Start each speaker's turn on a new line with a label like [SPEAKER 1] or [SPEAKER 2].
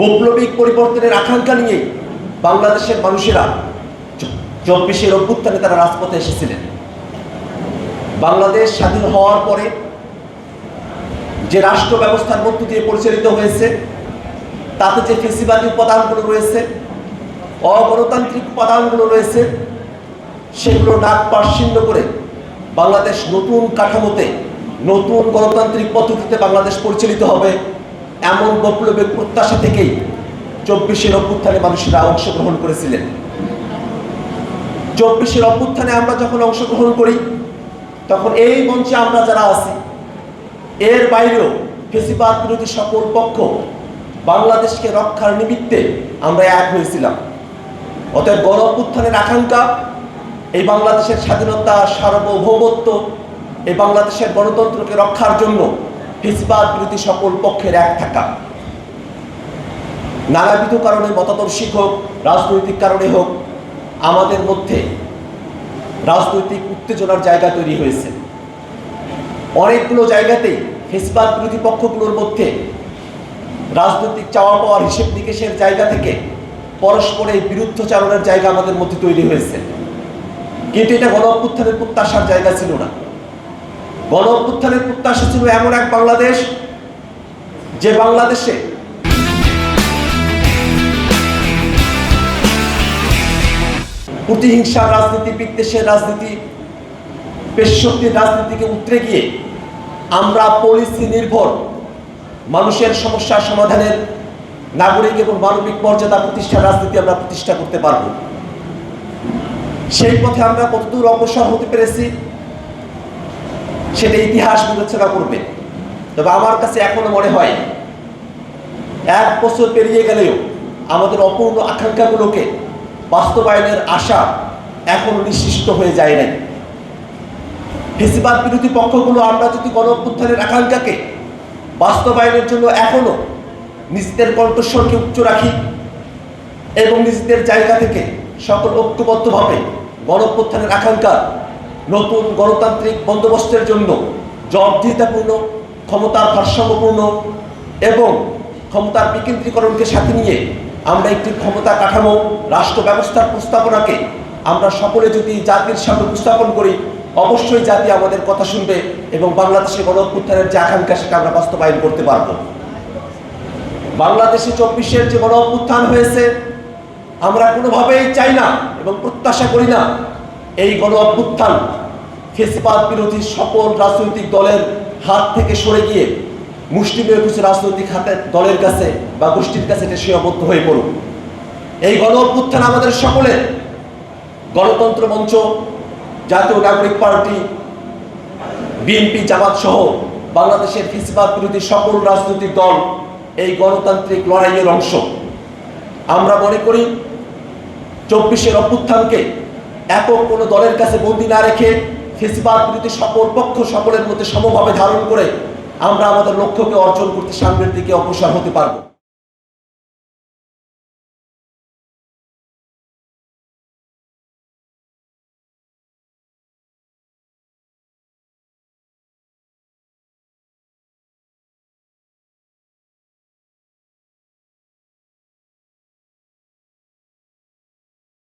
[SPEAKER 1] বৈপ্লবিক পরিবর্তনের আকাঙ্ক্ষা নিয়ে বাংলাদেশের মানুষেরা 24 অভ্যুত্থানে তারা রাজপথে এসেছিলেন। বাংলাদেশ স্বাধীন হওয়ার পরে যে রাষ্ট্র ব্যবস্থার মধ্য দিয়ে পরিচালিত হয়েছে, তাতে যে ফেসিবাদী উপাদানগুলো রয়েছে, অগণতান্ত্রিক উপাদানগুলো রয়েছে, সেগুলো নাক পার্শ্বিন্ন করে বাংলাদেশ নতুন কাঠামোতে, নতুন গণতান্ত্রিক পদ্ধতিতে বাংলাদেশ পরিচালিত হবে, এমন বৈপ্লবিক প্রত্যাশা থেকেই 24 অভ্যুত্থানে মানুষেরা অংশগ্রহণ করেছিলেন। 24 অভ্যুত্থানে আমরা যখন অংশগ্রহণ করি, তখন এই মঞ্চে আমরা যারা আছি, এর বাইরেও ফেসিবাদ বিরোধী সকল পক্ষ বাংলাদেশকে রক্ষার নিমিত্তে আমরা এক হয়েছিলাম। অতএব গণ অভ্যুত্থানের আকাঙ্ক্ষা, এই বাংলাদেশের স্বাধীনতা, সার্বভৌমত্ব, এই বাংলাদেশের গণতন্ত্রকে রক্ষার জন্য ফেসিবাদ বিরোধী সকল পক্ষের এক থাকা। নানাবিধ কারণে, মতাদর্শিক হোক, রাজনৈতিক কারণে হোক, আমাদের মধ্যে রাজনৈতিক উত্তেজনার জায়গা তৈরি হয়েছে। অনেকগুলো জায়গাতেই ফেসিবাদ বিরোধী পক্ষগুলোর মধ্যে রাজনৈতিক চাওয়া পাওয়ার হিসেব নিকেশের জায়গা থেকে পরস্পরের বিরুদ্ধচারণের জায়গা আমাদের মধ্যে তৈরি হয়েছে। কিন্তু এটা গণ অভ্যুত্থানের প্রত্যাশার জায়গা ছিল না। গণ অভ্যুত্থানের প্রত্যাশা ছিল এমন এক বাংলাদেশ, যে বাংলাদেশে প্রতিহিংসার রাজনীতি, বিদ্বেষের রাজনীতি, পেশশক্তির রাজনীতিকে উতরে গিয়ে আমরা পলিসি নির্ভর মানুষের সমস্যা সমাধানের, নাগরিক এবং মানবিক মর্যাদা প্রতিষ্ঠার রাজনীতি আমরা প্রতিষ্ঠা করতে পারব। সেই পথে আমরা কতদূর অগ্রসর হতে পেরেছি সেটা ইতিহাস বিবেচনা করবে। তবে আমার কাছে এখনো মনে হয় 1 বছর পেরিয়ে গেলেও আমাদের অপূর্ণ আকাঙ্ক্ষাগুলোকে বাস্তবায়নের আশা এখনো নিশ্চিত হয়ে যায় নাই। ফেসিবাদ বিরোধী পক্ষগুলো আমরা যদি গণ অভ্যুত্থানের আকাঙ্ক্ষাকে বাস্তবায়নের জন্য এখনো নিজেদের কণ্ঠস্বরকে উচ্চ রাখি এবং নিজেদের জায়গা থেকে সকল ঐক্যবদ্ধভাবে গণ অভ্যুত্থানের আকাঙ্ক্ষা নতুন গণতান্ত্রিক বন্দোবস্তের জন্য জবাবদিহিতাপূর্ণ, ক্ষমতার ভারসাম্যপূর্ণ এবং ক্ষমতার বিকেন্দ্রীকরণকে সাথে নিয়ে আমরা একটি ক্ষমতা কাঠামো, রাষ্ট্র ব্যবস্থার প্রস্তাবনাকে আমরা সকলে যদি জাতির সামনে উপস্থাপন করি, অবশ্যই জাতি আমাদের কথা শুনবে এবং বাংলাদেশে গণ অভ্যুত্থানের যে আকাঙ্ক্ষা সেটা আমরা বাস্তবায়ন করতে পারব। বাংলাদেশে 24 যে গণ অভ্যুত্থান হয়েছে, আমরা কোনোভাবেই চাই না এবং প্রত্যাশা করি না এই গণ অভ্যুত্থান ফেসিবাদ বিরোধী সকল রাজনৈতিক দলের হাত থেকে সরে গিয়ে মুষ্টিমেয় কিছু রাজনৈতিক দলের কাছে বা গোষ্ঠীর কাছে এটা সীমাবদ্ধ হয়ে পড়ুক। এই গণ অভ্যুত্থান আমাদের সকলের। গণতন্ত্র মঞ্চ, জাতীয় নাগরিক পার্টি, বিএনপি, জামাত সহ বাংলাদেশের ফেসিবাদ বিরোধী সকল রাজনৈতিক দল এই গণতান্ত্রিক লড়াইয়ের অংশ। আমরা মনে করি 24 অভ্যুত্থানকে একক কোনো দলের কাছে বন্দী না রেখে ফেসিবাদ বিরোধী সকল পক্ষ সকলের মধ্যে সমভাবে ধারণ করে আমরা আমাদের লক্ষ্যকে অর্জন করতে সামনের দিকে অগ্রসর হতে পারব।